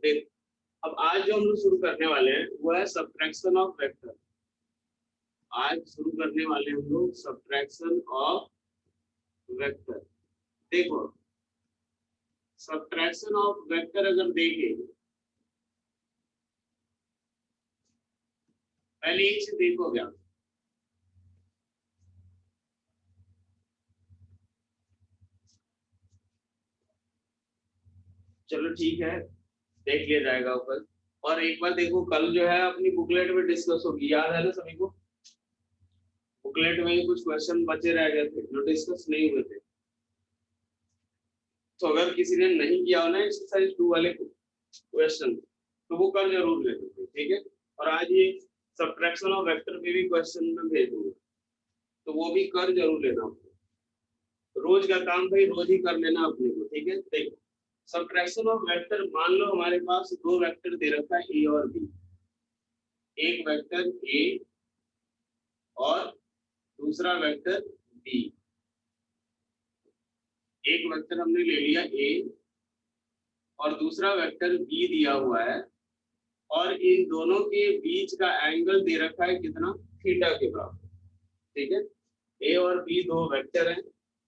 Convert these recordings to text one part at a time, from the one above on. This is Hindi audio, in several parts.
देख, अब आज जो हम लोग शुरू करने वाले हैं वो है सब्ट्रैक्शन ऑफ वेक्टर। आज शुरू करने वाले हम लोग सब्ट्रैक्शन ऑफ वेक्टर। देखो, सब्ट्रैक्शन ऑफ वेक्टर अगर देखें, पहले एक से देखो क्या, चलो ठीक है, देख लिया जाएगा ऊपर। और एक बार देखो, कल जो है अपनी बुकलेट में डिस्कस होगी, याद है ना सभी को? बुकलेट में कुछ क्वेश्चन बचे रह गए थे जो डिस्कस नहीं हुए थे, तो अगर किसी ने नहीं किया हो ना एक्सरसाइज 2 वाले क्वेश्चन, तो वो कल जरूर ले सकते, ठीक है। और आज ये सब्ट्रैक्शन ऑफ वेक्टर पे भी क्वेश्चन में भेज दूंगा, तो वो भी कर जरूर लेना आपको। रोज का काम भाई रोज ही कर लेना अपने को, ठीक है। देखो, सब्ट्रैक्शन ऑफ वेक्टर, मान लो हमारे पास दो वेक्टर दे रखा है ए और बी। एक वेक्टर ए और दूसरा वेक्टर बी। एक वेक्टर हमने ले लिया ए और दूसरा वेक्टर बी दिया हुआ है, और इन दोनों के बीच का एंगल दे रखा है कितना, थीटा के बराबर, ठीक है। ए और बी दो वेक्टर हैं,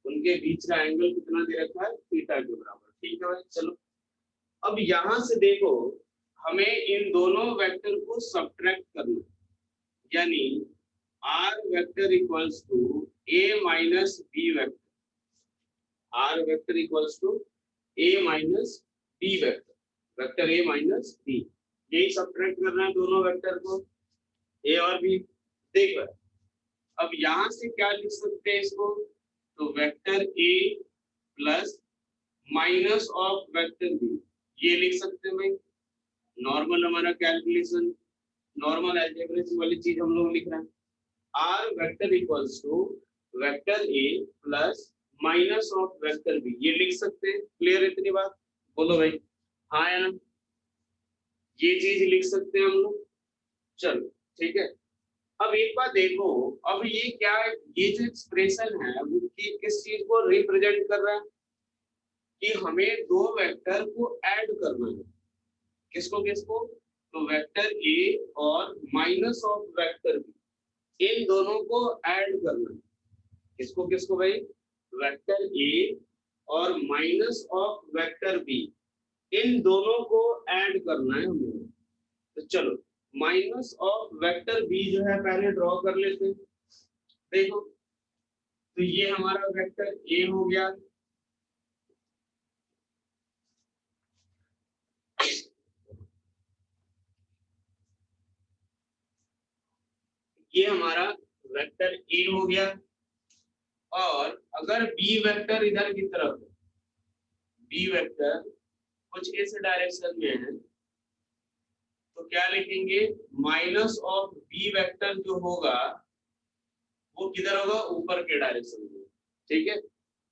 उनके बीच का एंगल कितना दे रखा है, थीटा के बराबर, ठीक है भाई। चलो, अब यहां से देखो, हमें इन दोनों वेक्टर को सब्ट्रैक्ट करना है, यानी R vector equals to A minus B vector. R vector equals to A minus B vector, vector A minus B, यही सब्ट्रैक्ट करना है दोनों वेक्टर को, ए और बी। देखो, अब यहां से क्या लिख सकते हैं इसको, तो vector A plus minus of vector B, ये लिख सकते हैं भाई। नॉर्मल हमारा कैलकुलेशन, नॉर्मल अलजेब्रा वाली चीज हम लोग लिख रहे हैं। R vector equals to vector A plus minus of vector B, ये लिख सकते हैं। क्लियर इतनी बात? बोलो भाई हाँ या ना, ये चीज लिख सकते हैं हम लोग। चलो ठीक है। अब एक बात देखो, अब ये क्या है, ये जो एक्सप्रेशन है वो किस चीज को रिप्रेजेंट कर रहा है, कि हमें दो वेक्टर को ऐड करना है। किसको किसको, तो वेक्टर ए और माइनस ऑफ वेक्टर बी, इन दोनों को ऐड करना है। किसको किसको भाई, वेक्टर ए और माइनस ऑफ वेक्टर बी, इन दोनों को ऐड करना है हमें। तो चलो, माइनस ऑफ वेक्टर बी जो है पहले ड्रॉ कर लेते हैं। देखो, तो ये हमारा वेक्टर ए हो गया, ये हमारा वेक्टर ए हो गया। और अगर बी वेक्टर इधर की तरफ, बी वेक्टर कुछ इस डायरेक्शन में है, तो क्या लिखेंगे, माइनस ऑफ बी वेक्टर जो होगा वो किधर होगा, ऊपर के डायरेक्शन में, ठीक है।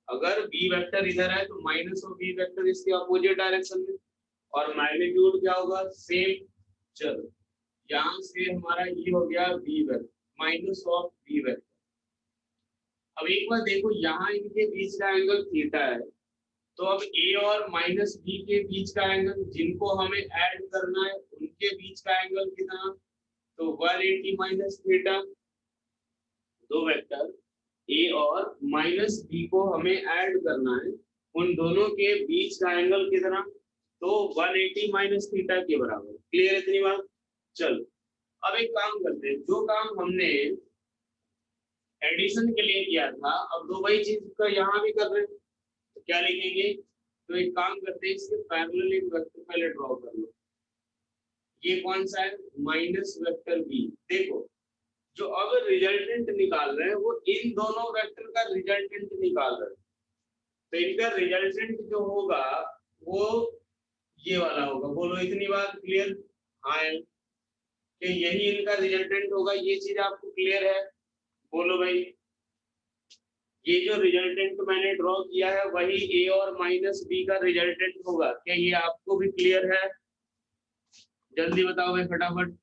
अगर बी वेक्टर इधर है तो माइनस ऑफ बी वेक्टर इसके अपोजिट डायरेक्शन में, और मैग्नीट्यूड क्या होगा, सेम। चलो, यहाँ से हमारा ये हो गया B vector minus of B vector. अब एक बार देखो, यहाँ इनके बीच का एंगल थीटा है, तो अब ए और माइनस बी के बीच का एंगल, जिनको हमें ऐड करना है उनके बीच का एंगल कितना, तो 180 माइनस थीटा। दो वेक्टर ए और माइनस बी को हमें ऐड करना है, उन दोनों के बीच का एंगल कितना, तो 180 माइनस थीटा के बराबर। क्लियर इतनी बात? चलो, अब एक काम करते हैं, जो काम हमने एडिशन के लिए किया था, अब दो वही चीज का यहाँ भी कर रहे हैं, तो क्या लिखेंगे, तो एक काम करते हैं, इसके पैरेलल एक वेक्टर पहले ड्रॉ कर लो। ये कौन सा है, माइनस वेक्टर बी। देखो, जो अब रिजल्टेंट निकाल रहे हैं वो इन दोनों वेक्टर का रिजल्टेंट निकाल रहे हैं, तो इनका रिजल्टेंट जो होगा वो ये वाला होगा। बोलो इतनी बात क्लियर? हाँ, कि यही इनका रिजल्टेंट होगा, ये चीज आपको क्लियर है? बोलो भाई, ये जो रिजल्टेंट मैंने ड्रॉ किया है वही ए और माइनस बी का रिजल्टेंट होगा, क्या ये आपको भी क्लियर है? जल्दी बताओ भाई, फटाफट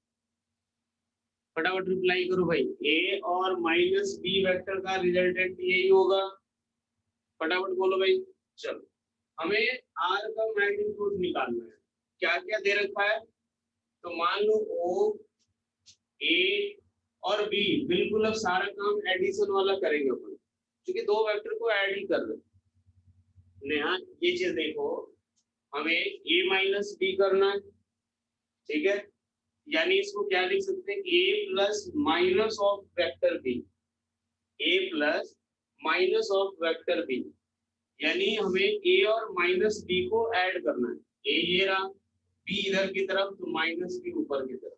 फटाफट रिप्लाई करो भाई। ए और माइनस बी वेक्टर का रिजल्टेंट यही होगा, फटाफट बोलो भाई। चलो, हमें आर का मैग्नीट्यूड निकालना है, क्या क्या दे रखा है, तो मान लो ओ ए और बी, बिल्कुल अब सारा काम एडिशन वाला करेंगे अपन, क्योंकि दो वेक्टर को ऐड ही कर रहे हैं। नेहा ये चीज देखो, हमें ए माइनस बी करना है, ठीक है, यानी इसको क्या लिख सकते हैं, A plus minus of vector B, A plus minus of vector B, यानी हमें ए और माइनस बी को ऐड करना है। ए ये रहा, बी इधर की तरफ, तो माइनस बी ऊपर की तरफ,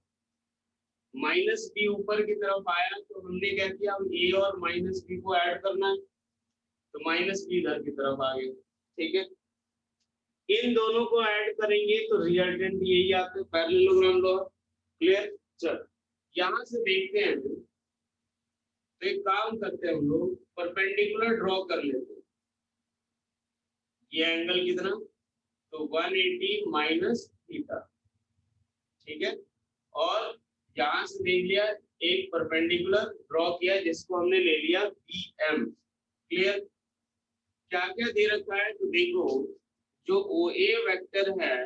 माइनस बी ऊपर की तरफ आया तो हमने क्या किया, हम ए और माइनस बी को ऐड करना है, तो माइनस बी इधर की तरफ आ गया, ठीक है। इन दोनों को ऐड करेंगे तो रिजल्टेंट यही आता है, पैरेललोग्राम लॉ। क्लियर। चल यहां से देखते हैं, तो एक काम करते हैं, हम लोग परपेंडिकुलर ड्रॉ कर लेते हैं। ये एंगल कितना, तो 180 माइनस थीटा, ठीक है। और यहां से देख लिया, एक परपेंडिकुलर ड्रॉ किया जिसको हमने ले लिया BM। क्लियर। क्या क्या दे रखा है, तो देखो जो OA वेक्टर है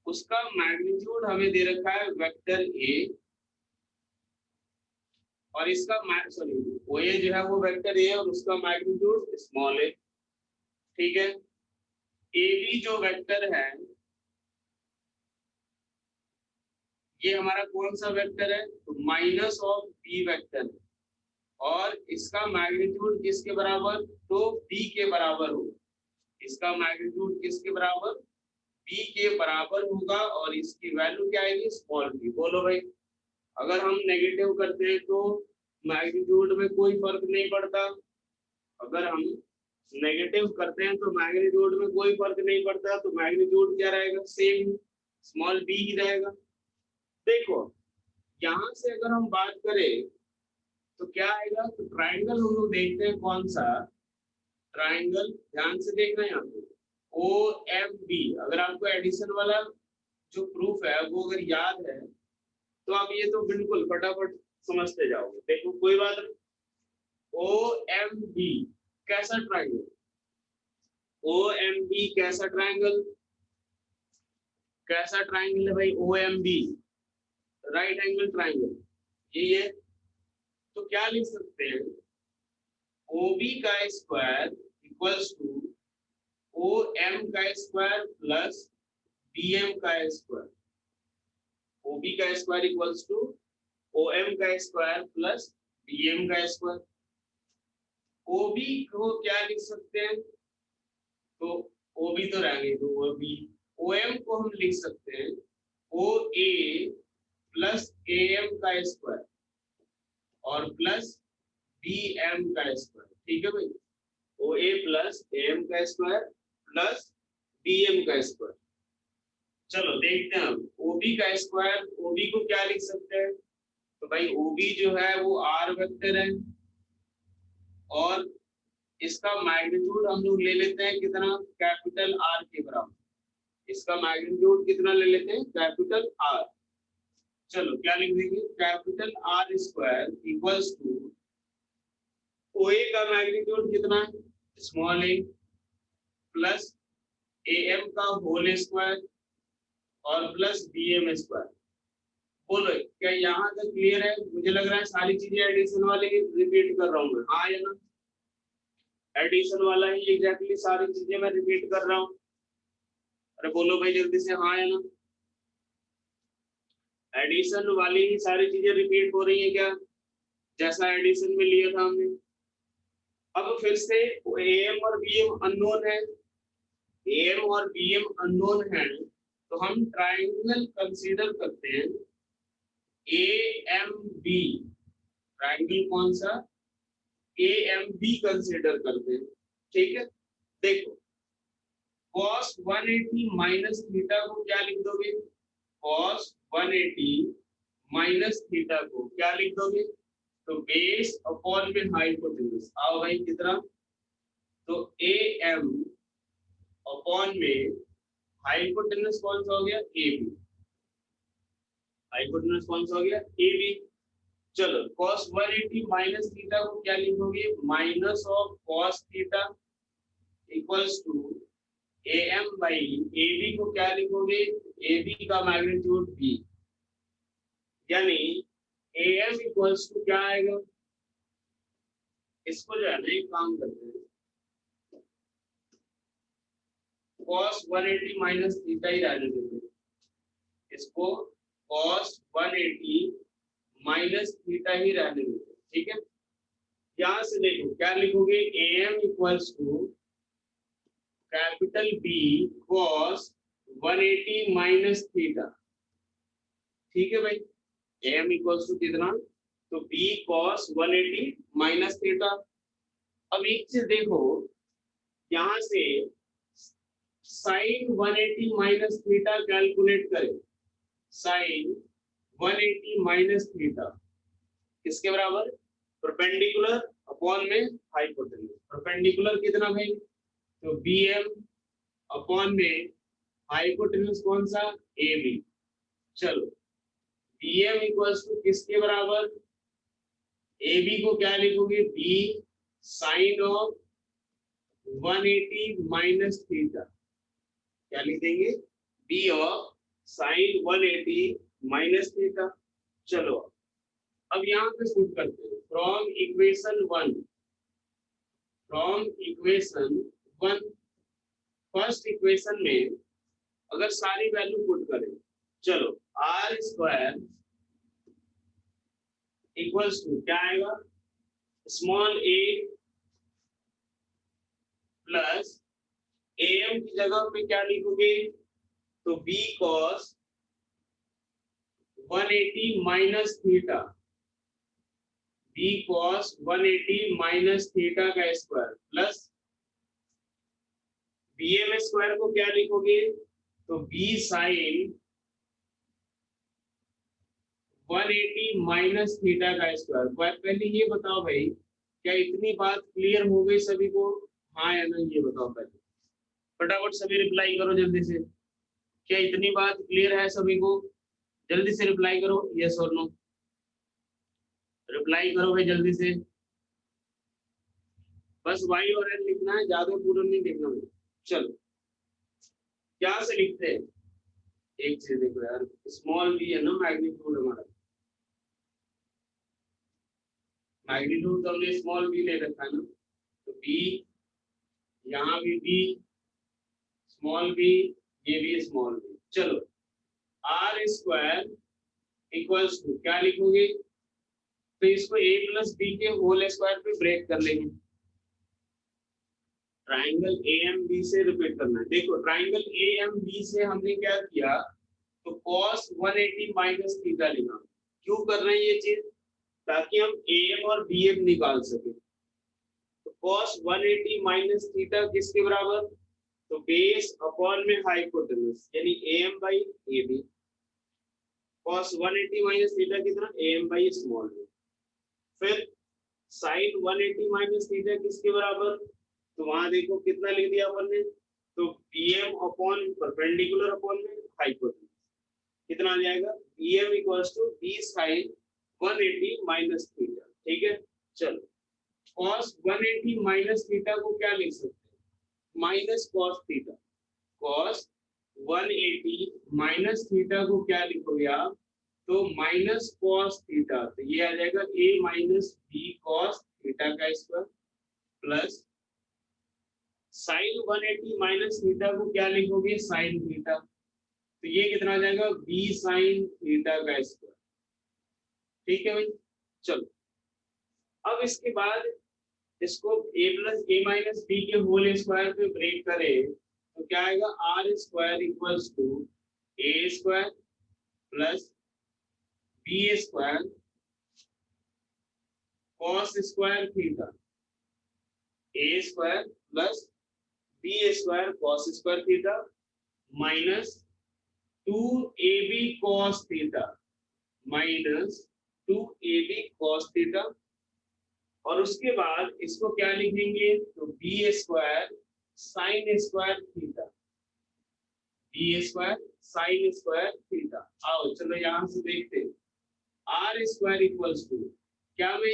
उसका मैग्नीट्यूड हमें दे रखा है वेक्टर A, और इसका सॉरी OA जो है वो वेक्टर A और उसका मैग्नीट्यूड स्मॉल a, ठीक है। AB जो वेक्टर है ये हमारा कौन सा वेक्टर है, तो माइनस ऑफ B वेक्टर, और इसका मैग्नीट्यूड किसके बराबर, तो B के बराबर होगा, इसका मैग्नीट्यूड किसके बराबर, B के बराबर होगा, और इसकी वैल्यू क्या आएगी, स्मॉल b। बोलो भाई, अगर हम नेगेटिव करते हैं तो मैग्नीट्यूड में कोई फर्क नहीं पड़ता, अगर हम नेगेटिव करते हैं तो मैग्नीट्यूड में कोई फर्क नहीं पड़ता, तो मैग्नीट्यूड क्या रहेगा, सेम स्मॉल b ही रहेगा। देखो यहां से अगर हम बात करें तो क्या आएगा, तो ट्राइंगल हम लोग देखते हैं कौन सा ट्राइंगल, ध्यान से देखना यहाँ पे, OMB। अगर आपको एडिशन वाला जो प्रूफ है वो अगर याद है तो आप ये तो बिल्कुल फटाफट समझते जाओगे। देखो कोई बात नहीं, OMB कैसा ट्राइंगल, OMB कैसा ट्राइंगल, कैसा ट्राइंगल है भाई, OMB राइट एंगल ट्राइंगल, ये है। तो क्या लिख सकते हैं, OB का स्क्वायर इक्वल्स टू OM का स्क्वायर प्लस BM का स्क्वायर, OB का स्क्वायर इक्वल्स टू OM का स्क्वायर प्लस BM का स्क्वायर। OB को क्या लिख सकते हैं, तो OB तो रहेंगे, तो OB, OM को हम लिख सकते हैं OA प्लस AM का स्क्वायर और प्लस BM का स्क्वायर, ठीक है भाई, OA प्लस AM का स्क्वायर प्लस BM का स्क्वायर। चलो देखते हैं हम OB का स्क्वायर, OB को क्या लिख सकते हैं, तो भाई OB जो है वो R वेक्टर है, और इसका मैग्नीट्यूड हम लोग ले लेते हैं कितना, कैपिटल R के बराबर, इसका मैग्नीट्यूड कितना ले लेते हैं, कैपिटल R। चलो क्या लिख देंगे, capital R square equals to OA का मैग्नीट्यूड कितना है, स्मॉल a प्लस AM का होल स्क्वायर और प्लस BM स्क्वायर। बोलो क्या यहाँ तक क्लियर है, मुझे लग रहा है सारी चीजें एडिशन वाले रिपीट कर रहा हूँ मैं, हाँ या ना, एडिशन वाला ही एग्जैक्टली सारी चीजें मैं रिपीट कर रहा हूँ, अरे बोलो भाई जल्दी से, हाँ या ना, एडिशन वाली ही सारी चीजें रिपीट हो रही है क्या, जैसा एडिशन में लिया था हमने। अब फिर से AM और BM अननोन है, AM और BM अननोन है, तो हम ट्राइंगल कंसीडर करते हैं AMB, ट्राइंगल कौन सा, AMB कंसीडर करते हैं, ठीक है। देखो cos 180 माइनस थीटा को क्या लिख दोगे, cos 180 माइनस थीटा को क्या लिख दोगे, तो बेस अपॉन में हाइपोटेन्यूज। आओ भाई कितना, तो AM अपॉन में हाइपोटेन्यूज कौन सा हो गया, AB, हाइपोटेन्यूज कौन सा हो गया, AB। चलो cos 180 माइनस थीटा को क्या लिखोगे, minus of cos theta equals to A M by A B को क्या लिखोगे, ए बी का मैग्नीट्यूड बी, यानी ए एम इक्वल्स टू क्या आएगा, इसको जो है ना एक काम करते हैं, cos 180 माइनस थीटा ही रहने देते हैं, इसको cos 180 माइनस थीटा ही रहने देते हैं, ठीक है। यहां से देखो क्या लिखोगे, A M equals to capital B cos 180 minus theta, ठीक है भाई। ए एम इक्वल्स टू कितना, तो बी cos 180 माइनस थीटा। अब एक चीज देखो, यहां से साइन 180 माइनस थीटा कैलकुलेट करें, साइन 180 माइनस थीटा किसके बराबर, परपेंडिकुलर अपॉन में हाइपोटेन्यूज। परपेंडिकुलर कितना भाई, तो बी एम अपॉन में हाइपोटेन्यूज कौन सा, ए बी। चलो बी एम इक्वल्स टू किसके बराबर, ए बी को क्या लिखोगे, B sine of 180 minus theta, क्या लिख देंगे, B of sine 180 minus theta. चलो अब यहाँ पे पुट करते हैं, from equation 1, from equation 1, first equation में अगर सारी वैल्यू पुट करें, चलो आर स्क्वायर इक्वल्स टू क्या आएगा, small a plus A M की जगह पे क्या लिखोगे, तो B cos 180 minus theta, B cos 180 minus theta का square plus B M square को क्या लिखोगे, तो बी साइन 180 माइनस थीटा का स्क्वायर। पहले ये बताओ भाई, क्या इतनी बात क्लियर हो गई सभी को, हाँ या ना, ये बताओ पहले, फटाफट सभी रिप्लाई करो जल्दी से, क्या इतनी बात क्लियर है सभी को, जल्दी से रिप्लाई करो, यस और नो, रिप्लाई करो भाई जल्दी से, बस वाई और एन लिखना है, ज्यादा पूरा नहीं लिखना है। चलो क्या से लिखते हैं, एक चीज देखो यार, स्मॉल बी है ना मैग्नीट्यूड हमारा, मैग्नीट्यूड तो हमने स्मॉल बी ले रखा है ना, तो बी, यहाँ भी बी स्मॉल बी, ये भी स्मॉल बी। चलो आर स्क्वायर इक्वल्स टू क्या लिखोगे, तो इसको a प्लस बी के होल स्क्वायर पे ब्रेक कर लेंगे, ट्राइंगल ए एम बी से रिपीट करना है। देखो ट्राइंगल ए एम बी से हमने क्या किया, तो cos 180 माइनस थीटा लिखा, क्यों कर रहे हैं ये चीज, ताकि हम ए एम और बी एम निकाल सके। तो cos 180 माइनस थीटा किसके बराबर, तो बेस अपॉन में हाइपोटेन्यूज, यानी A M by A B, cos 180 minus theta कितना, A M by small b. फिर साइन 180 माइनस थीटा किसके बराबर, तो वहां देखो कितना लिख दिया अपन ने, तो pm अपॉन परपेंडिकुलर अपॉन में हाइपोटेन्यूज, कितना आ जाएगा, pm equals to b sin 180 minus theta, ठीक है। चलो cos 180 माइनस थीटा को क्या लिख सकते हैं, minus cos theta, cos 180 minus theta को क्या लिखोगे आप, तो माइनस cos थीटा, तो ये आ जाएगा a minus b cos theta का square plus sine 180 minus theta को क्या लिखोगे, साइन थीटा, तो ये कितना आ जाएगा, b साइन थीटा का स्क्वायर, ठीक है भाई। चलो अब इसके बाद इसको a प्लस ए माइनस बी के होल स्क्वायर पे ब्रेक करें, तो क्या आएगा, R square equals to A square plus B square cos square theta, A square plus B square cos square theta minus 2ab cos theta minus 2ab cos theta, और उसके बाद इसको क्या लिखेंगे, तो B square sine square theta, B square sine square theta. आओ चलो यहां से देखते हैं, आर स्क्वायर इक्वल्स टू क्या, मैं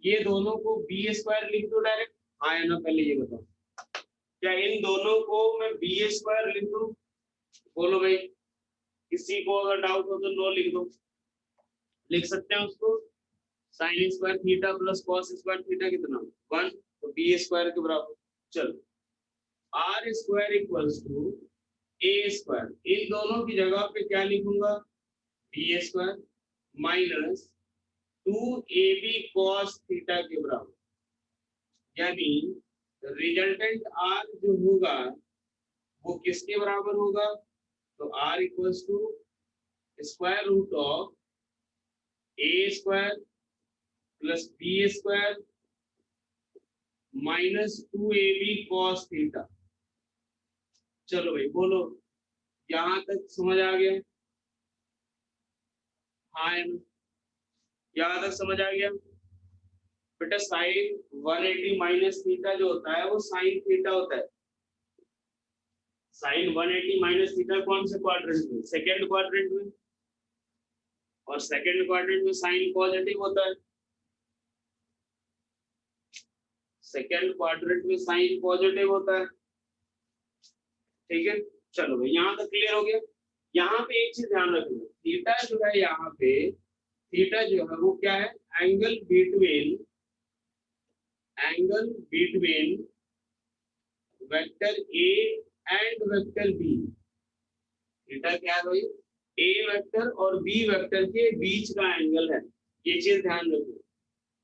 ये दोनों को बी स्क्वायर लिख दूं डायरेक्ट, हाँ या ना, पहले ये बताओ क्या इन दोनों को मैं बी स्क्वायर लिख दूं? बोलो भाई, किसी को अगर डाउट हो तो नो लिख दो। लिख सकते हैं उसको। Sine square theta plus cos square theta कितना? 1, तो बी स्क्वायर के बराबर। चलो, r square equals to A square, इन दोनों की जगह पे क्या लिखूंगा? B square minus 2ab cos theta के बराबर। यानी रिजल्टेंट आर जो होगा वो किसके बराबर होगा? तो R equals to square root of A square plus B square minus 2ab cos theta. चलो भाई बोलो, यहां तक समझ आ गया? हाँ, यहां तक समझ आ गया? बेटा साइन 180 माइनस थीटा जो होता है वो साइन थीटा होता है। साइन 180 माइनस थीटा कौन से क्वाड्रेंट में? सेकेंड क्वाड्रेंट में। और सेकेंड क्वाड्रेंट में साइन पॉजिटिव होता है। सेकेंड क्वाड्रेंट में साइन पॉजिटिव होता है। ठीक है, चलो भाई यहाँ तक क्लियर हो गया। यहाँ पे एक चीज ध्यान रखना, थीटा जो है यहाँ पे, थीटा जो है वो क्या है? Angle between vector A and vector B. Theta क्या है भाई? ए वेक्टर और बी वेक्टर के बीच का एंगल है। ये चीज ध्यान रखो।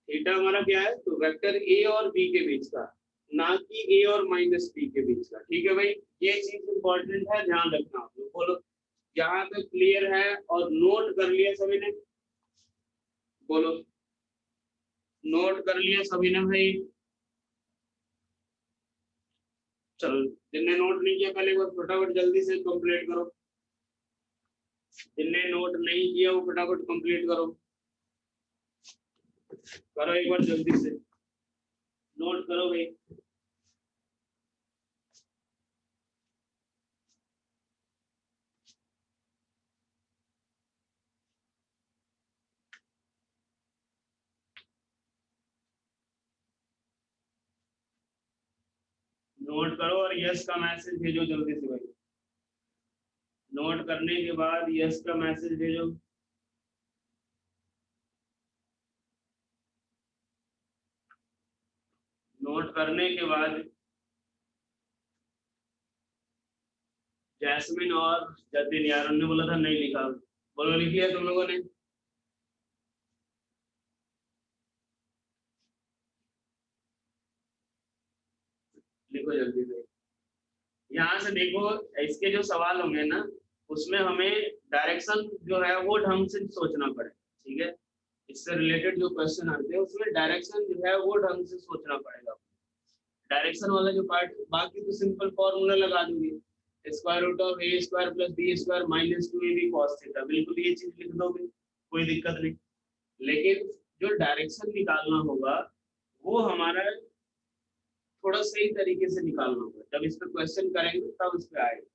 थीटा हमारा क्या है? तो वेक्टर ए और बी के बीच का, ना कि ए और माइनस बी के बीच का। ठीक है भाई, ये चीज इंपॉर्टेंट है, ध्यान रखना आप लोग। बोलो, यहाँ तक क्लियर है और नोट कर लिया सभी ने? बोलो, नोट कर लिया सभी ने भाई? चलो, जिनने नोट नहीं किया पहले वो फटाफट जल्दी से कंप्लीट करो। जिनने नोट नहीं किया वो फटाफट कंप्लीट करो। करो एक बार जल्दी से, नोट करो भाई। नोट करो और यस का मैसेज भेजो जल्दी से भाई। नोट करने के बाद यस का मैसेज भेजो। नोट करने के बाद जैस्मिन और जतिन, यार उन्होंने बोला था नहीं लिखा। बोलो, लिख लिया तुम लोगों ने? लिखो जल्दी से। यहाँ से देखो, इसके जो सवाल होंगे ना, उसमें हमें डायरेक्शन जो है वो ढंग से सोचना पड़ेगा। ठीक है, इससे रिलेटेड जो क्वेश्चन आते हैं उसमें डायरेक्शन जो है वो ढंग से सोचना पड़ेगा। डायरेक्शन वाला जो पार्ट, बाकी तो सिंपल फॉर्मूला लगा दूंगी, square root of A square plus B square minus 2ab cos theta. बिल्कुल ये चीज लिख दोगे, कोई दिक्कत नहीं। लेकिन जो डायरेक्शन निकालना होगा वो हमारा थोड़ा सही तरीके से निकालना होगा। जब इस पर क्वेश्चन करेंगे तब इस पे आएगा।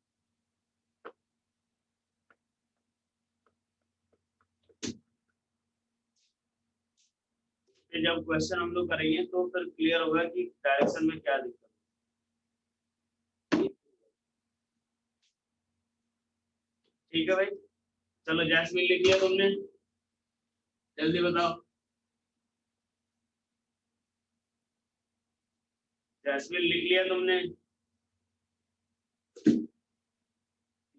फिर जब क्वेश्चन हम लोग करेंगे तो फिर क्लियर होगा कि डायरेक्शन में क्या दिक्कत है। ठीक है भाई, चलो जैस्मिन लिख लिया तुमने? जल्दी बताओ। जैस्मिन लिख लिया तुमने?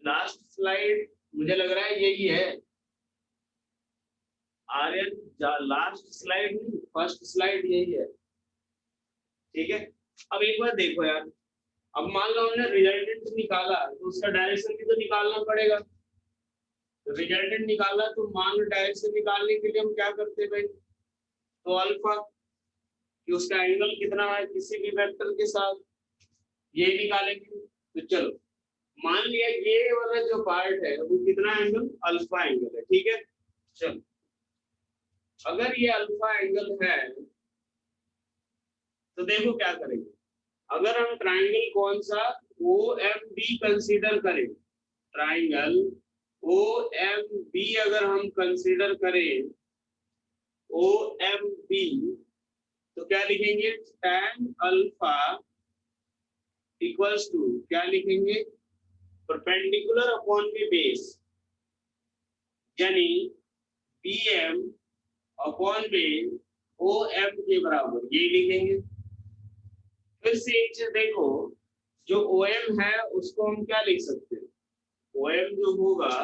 लास्ट स्लाइड मुझे लग रहा है यही है आर्यन। लास्ट स्लाइड नहीं, फर्स्ट स्लाइड यही है। ठीक है, अब एक बार देखो यार, अब मान लो हमने रिजल्टेंट निकाला तो उसका डायरेक्शन भी तो निकालना पड़ेगा। तो रिजल्टेंट निकाला तो मान लो डायरेक्शन निकालने के लिए हम क्या करते हैं भाई? तो अल्फा, कि उसका एंगल कितना है किसी भी वेक्टर के साथ, ये निकालेंगे। तो चलो, मान लिया ये वाला जो पार्ट है वो कितना एंगल? अल्फा एंगल है। ठीक है, चलो, अगर ये अल्फा एंगल है तो देखो क्या करेंगे। अगर हम ट्राइंगल कौन सा? OMB कंसीडर करें, ट्राइंगल OMB अगर हम कंसीडर करें, OMB, तो क्या लिखेंगे? tan अल्फा इक्वल्स टू क्या लिखेंगे, परपेंडिकुलर अपॉन में बेस, यानी bm अपॉन में OM के बराबर, ये लिखेंगे। फिर से एक चीज देखो, जो OM है उसको हम क्या लिख सकते हैं, OM जो होगा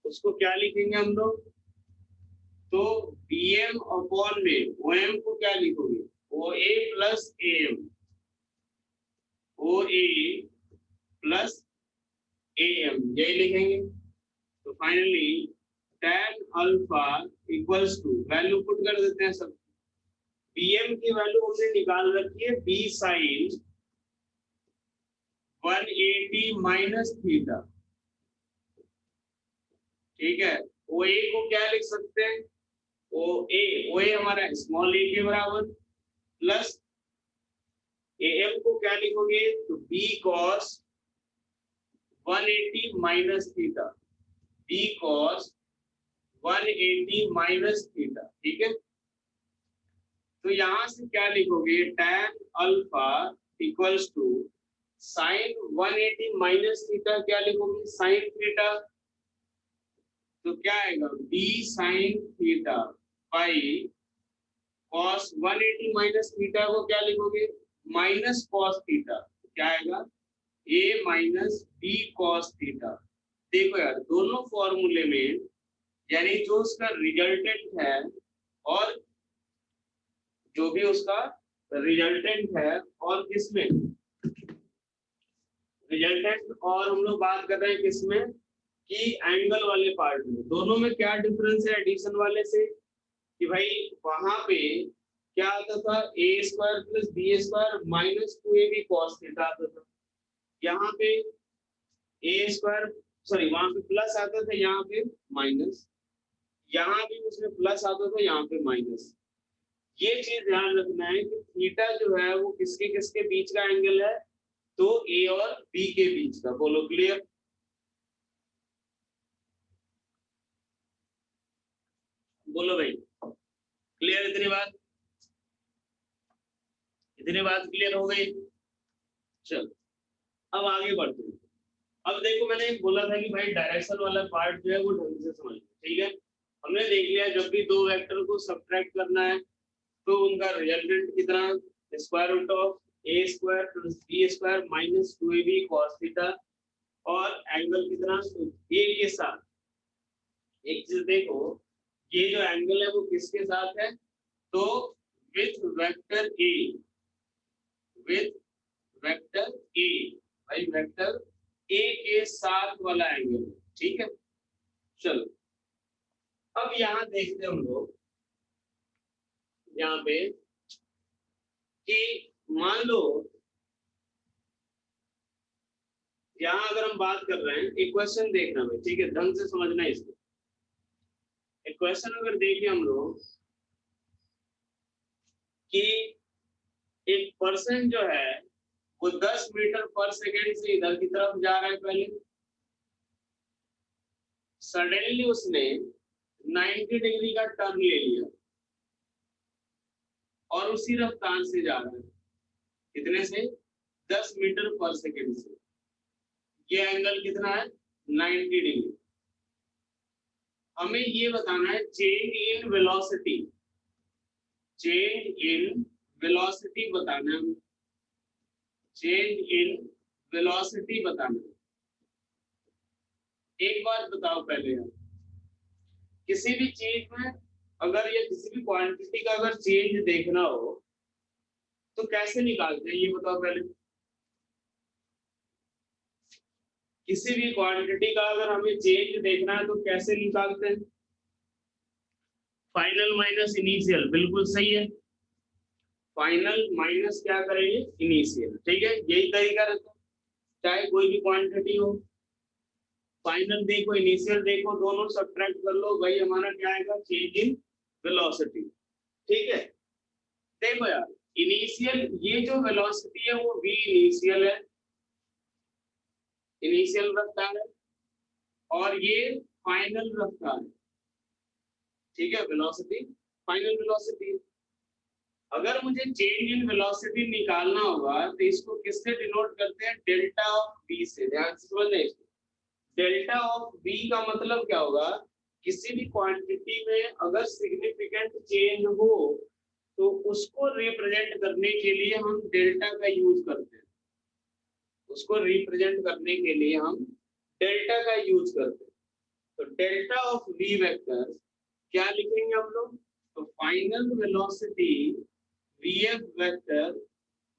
उसको क्या लिखेंगे हम लोग, तो bm अपॉन में OM को क्या लिखोगे, OA plus AM, OA plus AM, यही लिखेंगे। तो finally tan alpha equals to, value put कर देते हैं सब, bm की वैल्यू हमने निकाल रखी है b sin 180 माइनस थीटा, ठीक है। OA को क्या लिख सकते हैं, OA हमारा स्मॉल a के बराबर, प्लस AM को क्या लिखोगे, तो b cos 180 minus theta, b cos 180 minus theta, ठीक है। तो यहां से क्या लिखोगे, tan alpha equals to sine 180 minus theta, क्या लिखोगे, साइन थीटा। तो क्या आएगा, b sine theta by cos 180 minus theta को क्या लिखोगे, माइनस cos थीटा, क्या आएगा, a minus b cos theta. देखो यार, दोनों फॉर्मूले में यानी जो उसका रिजल्टेंट है और जो भी उसका रिजल्टेंट है, और किसमें रिजल्टेंट, और हम लोग बात कर रहे हैं किसमें कि एंगल वाले पार्ट में, दोनों में क्या डिफरेंस है एडिशन वाले से, कि भाई वहां पे क्या आता था, a square plus B square minus 2ab cos theta आता था, यहाँ पे a स्क्वायर, सॉरी वहां पे प्लस आता था, यहाँ पे माइनस, यहाँ भी उसमें प्लस आता था, यहाँ पे माइनस। ये चीज ध्यान रखना है कि थीटा जो है वो किसके किसके बीच का एंगल है, तो ए और बी के बीच का। बोलो क्लियर, बोलो भाई क्लियर, इतनी बात क्लियर हो गई। चल अब आगे बढ़ते हैं। अब देखो, मैंने एक बोला था कि भाई डायरेक्शन वाला पार्ट जो है वो ढंग से समझ, ठीक है। हमने देख लिया, जब भी दो वेक्टर को सब्ट्रैक्ट करना है तो उनका रिजल्टेंट कितना, square root of A square plus B square minus 2ab cos theta, और एंगल कितना, ए के साथ। एक चीज देखो, ये जो एंगल है वो किसके साथ है, तो with vector A, with vector A, भाई वेक्टर ए के साथ वाला एंगल, ठीक है। चलो अब यहां देखते हैं हम लोग, यहाँ पे कि मान लो यहाँ अगर हम बात कर रहे हैं, एक क्वेश्चन देखना भाई, ठीक है, ढंग से समझना है इसको। एक क्वेश्चन अगर देखें हम लोग कि एक पर्सन जो है वो 10 मीटर पर सेकेंड से इधर की तरफ जा रहा है, पहले सडनली उसने 90 डिग्री का टर्न ले लिया और उसी रफ्तार से जा रहा है, कितने से, 10 मीटर पर सेकेंड से। ये एंगल कितना है, 90 डिग्री। हमें ये बताना है change in velocity, change in velocity बताना है, चेंज इन वेलोसिटी बताना है। एक बात बताओ पहले यार, किसी भी चीज में अगर या किसी भी क्वांटिटी का अगर चेंज देखना हो तो कैसे निकालते हैं, ये बताओ पहले। किसी भी क्वांटिटी का अगर हमें चेंज देखना है तो कैसे निकालते हैं, फाइनल माइनस इनिशियल, बिल्कुल सही है, फाइनल माइनस क्या करेंगे, इनिशियल, ठीक है। यही तरीका रहता है चाहे कोई भी क्वांटिटी हो, फाइनल देखो इनिशियल देखो, दोनों सब्ट्रैक्ट कर लो, भाई हमारा क्या आएगा, चेंज इन वेलोसिटी, ठीक है। देखो यार, इनिशियल ये जो वेलोसिटी है वो v इनिशियल है, इनिशियल रफ्तार है, और ये फाइनल रफ्तार है, ठीक है, वेलोसिटी फाइनल वेलोसिटी। अगर मुझे चेंज इन वेलोसिटी निकालना होगा तो इसको किससे डिनोट करते हैं, डेल्टा ऑफ v से। ध्यान से समझना इसको, डेल्टा ऑफ v का मतलब क्या होगा, किसी भी क्वांटिटी में अगर सिग्निफिकेंट चेंज हो तो उसको रिप्रेजेंट करने के लिए हम डेल्टा का यूज करते हैं, उसको रिप्रेजेंट करने के लिए हम डेल्टा का यूज करते हैं। तो डेल्टा ऑफ v वेक्टर क्या लिखेंगे हम लोग, तो final velocity vf vector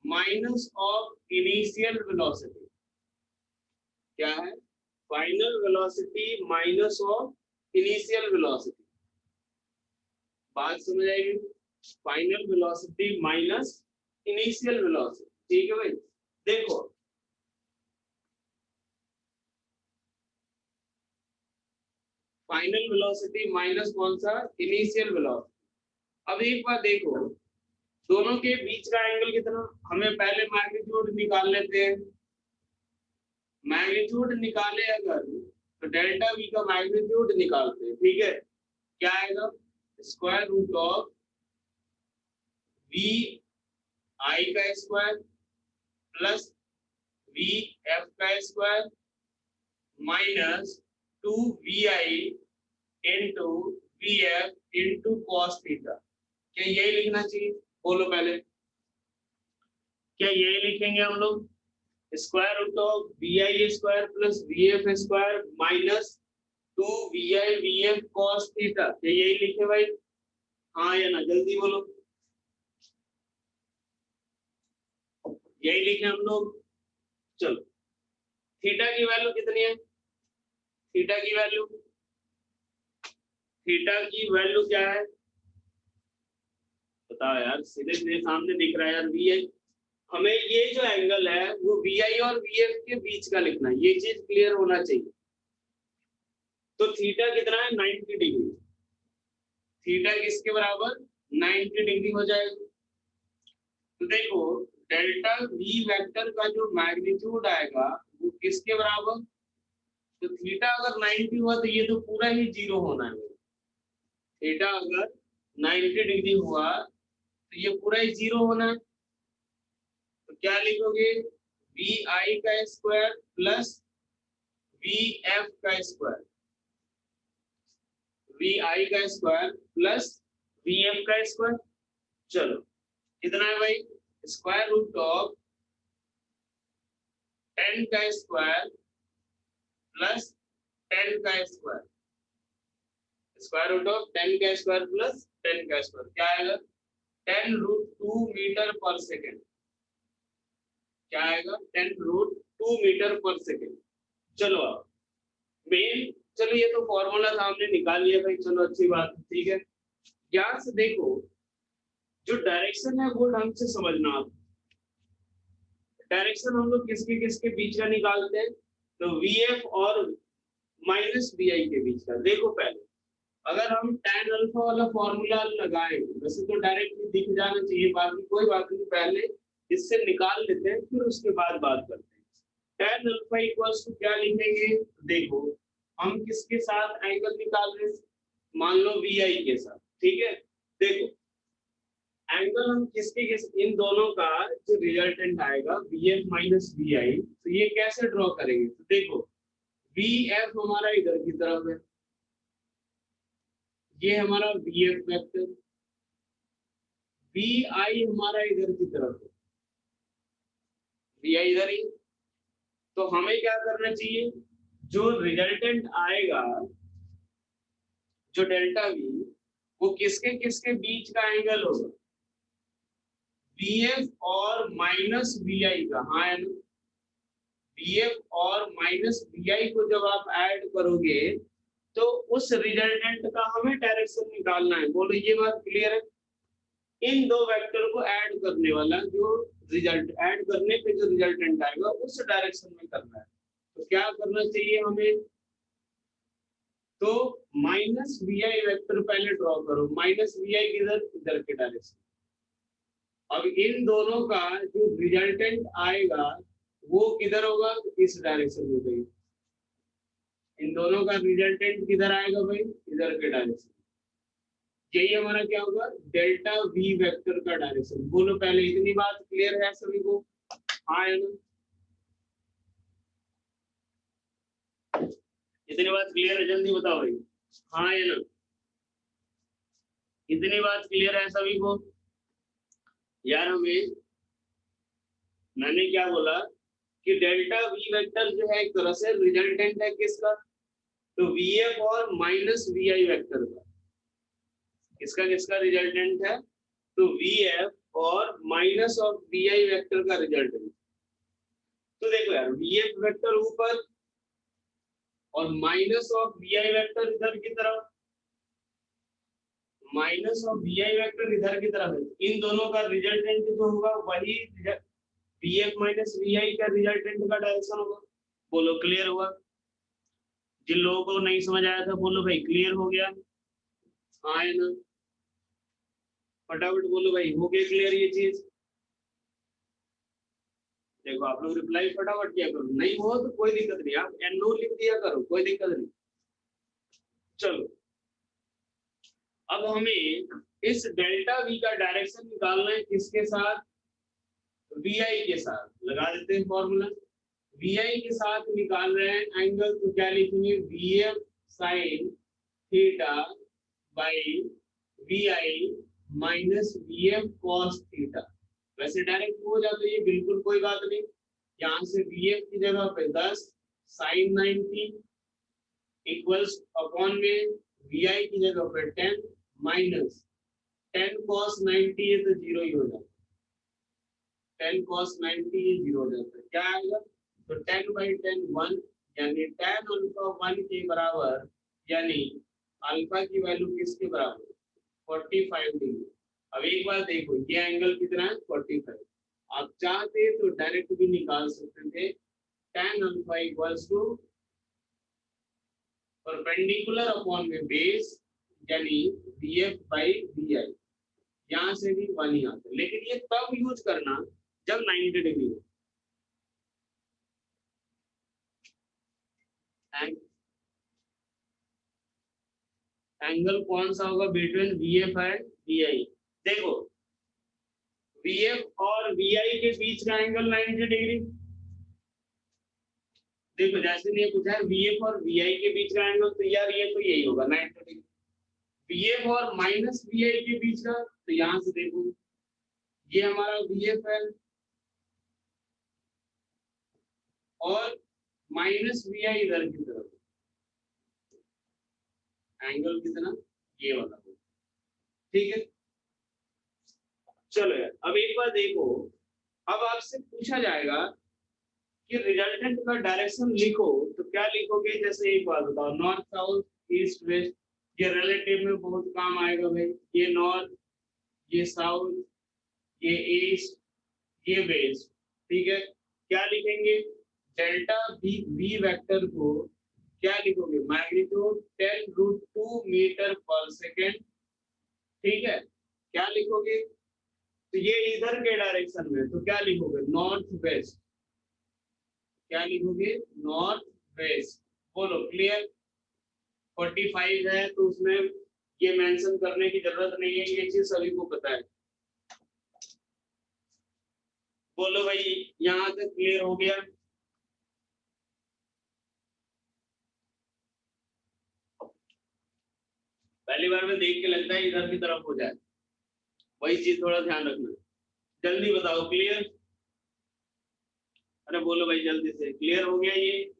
minus of initial velocity, क्या है, final velocity minus of initial velocity. बात समझ आएगी, final velocity minus initial velocity, ठीक है भाई। देखो फाइनल वेलोसिटी माइनस कौन सा, इनिशियल वेलोसिटी। अब एक बार देखो, दोनों के बीच का एंगल कितना, हमें पहले मैग्नीट्यूड निकाल लेते हैं। मैग्नीट्यूड निकाले अगर तो डेल्टा वी का मैग्नीट्यूड निकालते हैं, ठीक है। क्या आएगा, स्क्वायर रूट ऑफ वी आई का स्क्वायर प्लस वी एफ का square minus 2vi into V F into cos theta. क्या यही लिखना चाहिए, बोलो पहले, क्या यही लिखेंगे हम लोग, square root of V I square plus V F square minus 2vi V F cos theta, क्या यही लिखे भाई, हाँ या ना, जल्दी बोलो, यही लिखे हम लोग। चलो थीटा की वैल्यू कितनी है, थीटा की वैल्यू, थीटा की वैल्यू क्या है बताओ यार, सीधे सीधे सामने दिख रहा है यार, वी आई। हमें ये जो एंगल है वो वी आई और वी एफ के बीच का लिखना है, ये चीज क्लियर होना चाहिए। तो थीटा कितना है, 90 डिग्री, थीटा किसके बराबर, 90 डिग्री हो जाएगा। तो देखो डेल्टा वी वेक्टर का जो मैग्नीट्यूड आएगा वो किसके बराबर, तो थीटा अगर 90 हुआ तो ये तो पूरा ही जीरो होना है, थीटा अगर 90 डिग्री हुआ तो ये पूरा ही जीरो होना है। तो क्या लिखोगे, वी आई का स्क्वायर प्लस वी एफ का स्क्वायर, वी आई का स्क्वायर प्लस वी एफ का स्क्वायर। चलो कितना है भाई, स्क्वायर रूट ऑफ 10 का स्क्वायर प्लस 10 का स्क्वायर, स्क्वायर रूट ऑफ 10 का स्क्वायर प्लस 10 का स्क्वायर क्या आएगा, 10 रूट 2 मीटर पर सेकेंड, क्या आएगा, 10 रूट 2 मीटर पर सेकेंड। चलो अब मेन, चलो ये तो फॉर्मूला सामने निकाल लिया भाई, चलो अच्छी बात है, ठीक है। यहाँ से देखो जो डायरेक्शन है वो ढंग से समझना आप, डायरेक्शन हम लोग किसके किसके बीच का निकालते हैं, तो वी एफ और माइनस वी आई के बीच का। देखो पहले अगर हम tan अल्फा वाला फॉर्मूला लगाए, वैसे तो डायरेक्टली दिख जाना चाहिए, बाकी कोई बात नहीं, पहले इससे निकाल लेते हैं फिर उसके बाद बात करते हैं। tan अल्फा इक्वल्स टू क्या लिखेंगे, देखो हम किसके साथ एंगल निकाल रहे हैं, मान लो वी आई के साथ, ठीक है। देखो एंगल हम किसके इन दोनों का जो रिजल्टेंट आएगा वी एफ माइनस वी आई, तो ये कैसे ड्रॉ करेंगे, तो देखो वी एफ हमारा इधर की तरफ है, ये हमारा वी एफ वेक्टर, वी आई हमारा इधर की तरफ है, वी आई इधर ही। तो हमें क्या करना चाहिए, जो रिजल्टेंट आएगा जो डेल्टा वी, वो किसके किसके बीच का एंगल होगा, वी एफ और माइनस वी आई का, हाँ है ना, वी एफ और माइनस वी आई को जब आप ऐड करोगे तो उस रिजल्टेंट का हमें डायरेक्शन निकालना है। बोलो ये बात क्लियर है, इन दो वेक्टर को ऐड करने वाला जो रिजल्ट, ऐड करने पे जो रिजल्टेंट आएगा उस डायरेक्शन में करना है। तो क्या करना चाहिए हमें, तो माइनस वी आई वैक्टर पहले ड्रॉ करो, माइनस वी आई किधर, इधर के डायरेक्शन। अब इन दोनों का जो रिजल्टेंट आएगा वो किधर होगा, इस डायरेक्शन में गई, इन दोनों का रिजल्टेंट किधर आएगा भाई, इधर के डायरेक्शन। यही हमारा क्या होगा, डेल्टा वी वेक्टर का डायरेक्शन। बोलो पहले, इतनी बात क्लियर है सभी को? हाँ है ना? इतनी बात क्लियर है? जल्दी बताओ भाई, हाँ है ना? इतनी बात क्लियर है सभी को? यार हमें, मैंने क्या बोला कि डेल्टा वी वेक्टर जो है एक तरह से रिजल्टेंट है किसका, तो वी एफ और माइनस वी आई वेक्टर का। किसका किसका रिजल्टेंट है, तो वी एफ और minus of V I vector का रिजल्टेंट। तो देखो यार, वी एफ वेक्टर ऊपर और minus of V I vector इधर की तरफ, minus of V I vector इधर की तरफ है। इन दोनों का रिजल्टेंट जो होगा वही वी एफ माइनस वी आई का रिजल्टेंट का डायरेक्शन होगा। बोलो क्लियर हुआ? जिन लोगों को नहीं समझ आया था बोलो भाई क्लियर हो गया? हाँ है ना? फटाफट बोलो भाई, हो गया क्लियर ये चीज? देखो आप लोग रिप्लाई फटाफट किया करो, नहीं हो तो कोई दिक्कत नहीं, आप एनो लिख दिया करो, कोई दिक्कत नहीं। चलो, अब हमें इस डेल्टा वी का डायरेक्शन निकालना है किसके साथ, वी आई के साथ। लगा देते हैं फॉर्मूला। वी आई के साथ निकाल रहे हैं एंगल, तो क्या लिखेंगे, V F sine theta by V I minus V F cos theta. वैसे डायरेक्ट हो जाता है ये, बिल्कुल कोई बात नहीं। यहाँ से वी एफ की जगह पे 10 साइन 90 इक्वल्स अपॉन में वी आई की जगह पे 10 माइनस 10 cos 90 है तो जीरो ही हो जाता है। 10 cos 90 ये जीरो हो जाता है। क्या आएगा, तो 10/10 1, यानी tan अल्फा 1 के बराबर, यानी अल्फा की वैल्यू किसके बराबर, 45 डिग्री। अब एक बार देखो, ये एंगल कितना है, 45। आप चाहते तो डायरेक्ट भी निकाल सकते थे, tan alpha equals to perpendicular upon में बेस, यानी vf बाई vi। यहाँ से भी 1 ही आता है, लेकिन ये तब यूज करना जब 90 डिग्री हो। एंगल कौन सा होगा बिटवीन vf एंड vi? देखो, vf और vi के बीच का एंगल 90 डिग्री। देखो जैसे ने पूछा है vf और vi के बीच का एंगल, तो यार ये तो यही होगा 90 डिग्री। vf और माइनस vi के बीच का, तो यहाँ से देखो ये हमारा vf है और माइनस vi इधर की तरफ, एंगल कितना, ये वाला। ठीक है, चलो यार अब एक बार देखो, अब आपसे पूछा जाएगा कि रिजल्टेंट का डायरेक्शन लिखो, तो क्या लिखोगे? जैसे एक बात बताओ, नॉर्थ साउथ ईस्ट वेस्ट, ये रिलेटिव में बहुत काम आएगा भाई। ये नॉर्थ, ये साउथ, ये ईस्ट, ये वेस्ट। ठीक है, क्या लिखेंगे, डेल्टा वी वी वेक्टर को क्या लिखोगे, मैग्नीट्यूड 10√2 मीटर पर सेकेंड। ठीक है, क्या लिखोगे, तो ये इधर के डायरेक्शन में, तो क्या लिखोगे, नॉर्थ वेस्ट। क्या लिखोगे, नॉर्थ वेस्ट। बोलो क्लियर? 45 है तो उसमें ये मेंशन करने की जरूरत नहीं है, ये चीज सभी को पता है। बोलो भाई, यहाँ तक क्लियर हो गया? पहली बार में देख के लगता है इधर की तरफ हो जाए, वही चीज थोड़ा ध्यान रखना। जल्दी बताओ क्लियर? अरे बोलो भाई जल्दी से, क्लियर हो गया ये?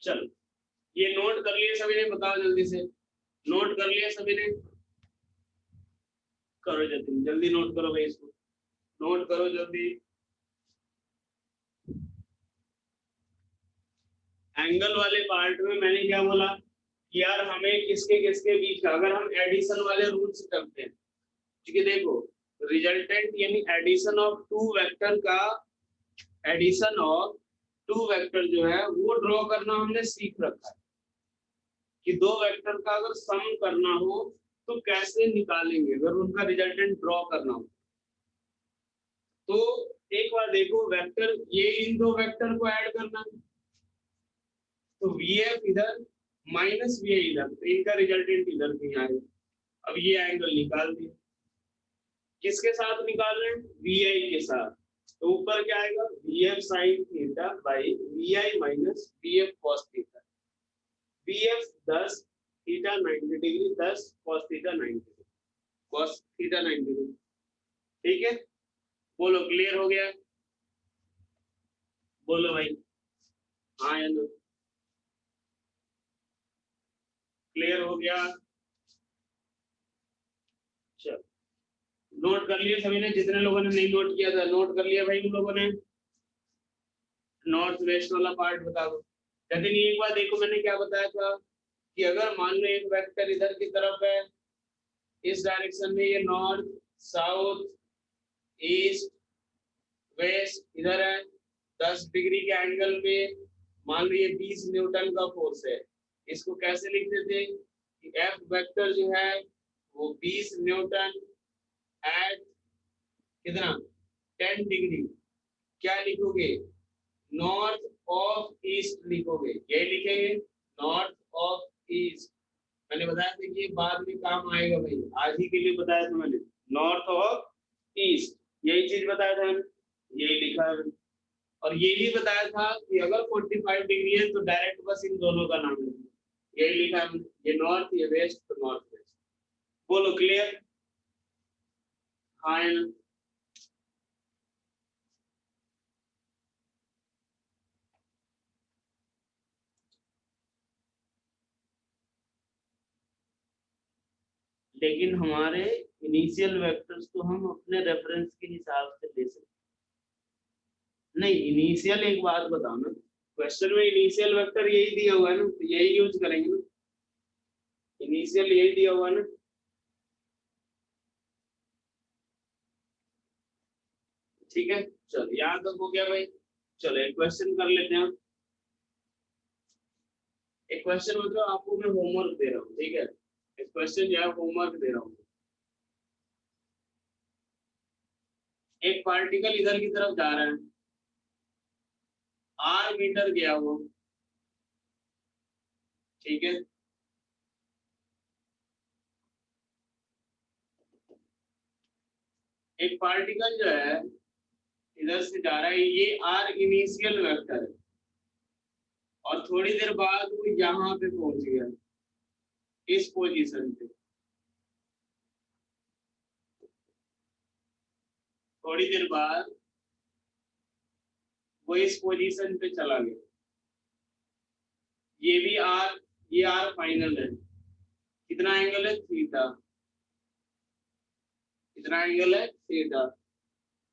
चलो, ये नोट कर लिए सभी ने? बताओ जल्दी से, नोट कर लिया सभी ने? करो जल्दी जल्दी, नोट करो भाई, इसको नोट करो जल्दी। एंगल वाले पार्ट में मैंने क्या बोला कि यार हमें किसके किसके बीच का, अगर हम एडिशन वाले रूल्स करते हैं, क्योंकि देखो रिजल्टेंट यानी एडिशन ऑफ टू वेक्टर का, एडिशन ऑफ टू वेक्टर जो है वो ड्रॉ करना हमने सीख रखा है कि दो वेक्टर का अगर सम करना हो तो कैसे निकालेंगे, अगर उनका रिजल्टेंट ड्रॉ करना हो। तो एक बार देखो, वेक्टर ये इन दो वेक्टर को ऐड करना, तो वी एफ इधर माइनस भी है इधर, तो इनका रिजल्टेंट इधर नहीं आएगा। अब ये एंगल निकाल दिए, किसके साथ निकाल रहे हैं, वी आई के साथ। तो ऊपर क्या आएगा, V F sine theta by V I minus V F cos theta. V F 10, theta 90 degree, 10 cos theta 90 degree, cos theta 90 degree. ठीक है, बोलो क्लियर हो गया, बोलो भाई हाँ या नो, क्लियर हो गया। चलो नोट कर लिया सभी ने, जितने लोगों ने नहीं नोट किया था नोट कर लिया भाई उन लोगों ने। नॉर्थ वेस्ट वाला पार्ट बता दो। लेकिन एक बार देखो, मैंने क्या बताया था कि अगर मान लो एक वेक्टर इधर की तरफ है, इस डायरेक्शन में, ये नॉर्थ साउथ ईस्ट वेस्ट इधर है, 10 डिग्री के एंगल पे, मान लो ये 20 न्यूटन का फोर्स है। इसको कैसे लिखते थे कि एफ वेक्टर जो है वो 20 न्यूटन एट कितना 10 डिग्री, क्या लिखोगे, नॉर्थ ऑफ ईस्ट लिखोगे, ये लिखेंगे नॉर्थ ऑफ ईस्ट। मैंने बताया था कि ये बाद में काम आएगा भाई, आज ही के लिए बताया था मैंने, नॉर्थ ऑफ ईस्ट यही चीज बताया था मैंने, यही लिखा है। और ये भी बताया था कि अगर 45 डिग्री है तो डायरेक्ट बस इन दोनों का नाम है, यही लिखा है, ये नॉर्थ ये वेस्ट तो नॉर्थ वेस्ट। बोलो क्लियर, हाँ है ना। लेकिन हमारे इनिशियल वेक्टर्स तो हम अपने रेफरेंस के हिसाब से ले सकते, नहीं इनिशियल एक बात बताओ ना, क्वेश्चन में इनिशियल वेक्टर यही दिया हुआ है ना, तो यही यूज करेंगे ना, इनिशियल यही दिया हुआ है ना। ठीक है, चलो यहाँ तक हो गया भाई। चलो एक क्वेश्चन कर लेते हैं। एक क्वेश्चन मतलब आपको मैं होमवर्क दे रहा हूँ, ठीक है, एक क्वेश्चन जो है होमवर्क दे रहा हूँ। एक पार्टिकल इधर की तरफ जा रहा है, आर मीटर गया वो, ठीक है, एक पार्टिकल जो है इधर से जा रहा है, ये आर इनिशियल वेक्टर है, और थोड़ी देर बाद वो यहाँ पे पहुंच गया, इस पोजीशन पे, थोड़ी देर बाद वो इस पोजीशन पे चला गया, ये भी आर, ये आर फाइनल है, कितना एंगल है थीटा, कितना एंगल है थीटा।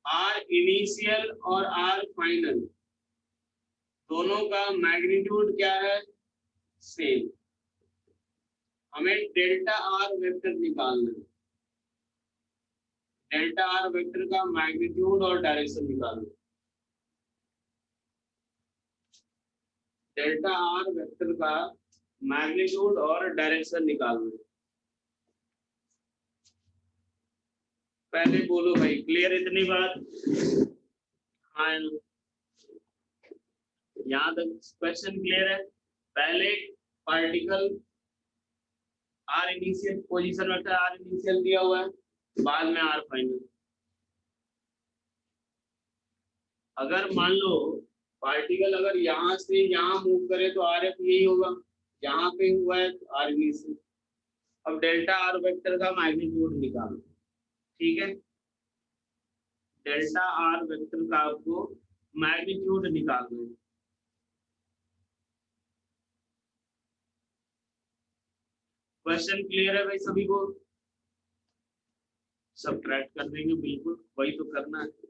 आर इनिशियल और आर फाइनल दोनों का मैग्नीट्यूड क्या है, सेम। हमें डेल्टा आर वेक्टर निकालना है, डेल्टा आर वेक्टर का मैग्नीट्यूड और डायरेक्शन निकालना है, डेल्टा आर वेक्टर का मैग्नीट्यूड और डायरेक्शन निकालना है। पहले बोलो भाई क्लियर इतनी बात, हाँ यहाँ तक क्वेश्चन क्लियर है। पहले particle R initial position vector R initial दिया हुआ है, बाद में आर फाइनल। अगर मान लो पार्टिकल अगर यहाँ से यहाँ मूव करे तो आर एफ यही होगा, यहाँ पे हुआ है तो आर इनिशियल। अब डेल्टा आर वेक्टर का मैग्नीट्यूड निकालो, ठीक है, डेल्टा आर वेक्टर का आपको मैग्नीट्यूड निकालना है। क्वेश्चन क्लियर है भाई सभी को, सब्ट्रैक्ट कर देंगे, बिल्कुल वही तो करना है।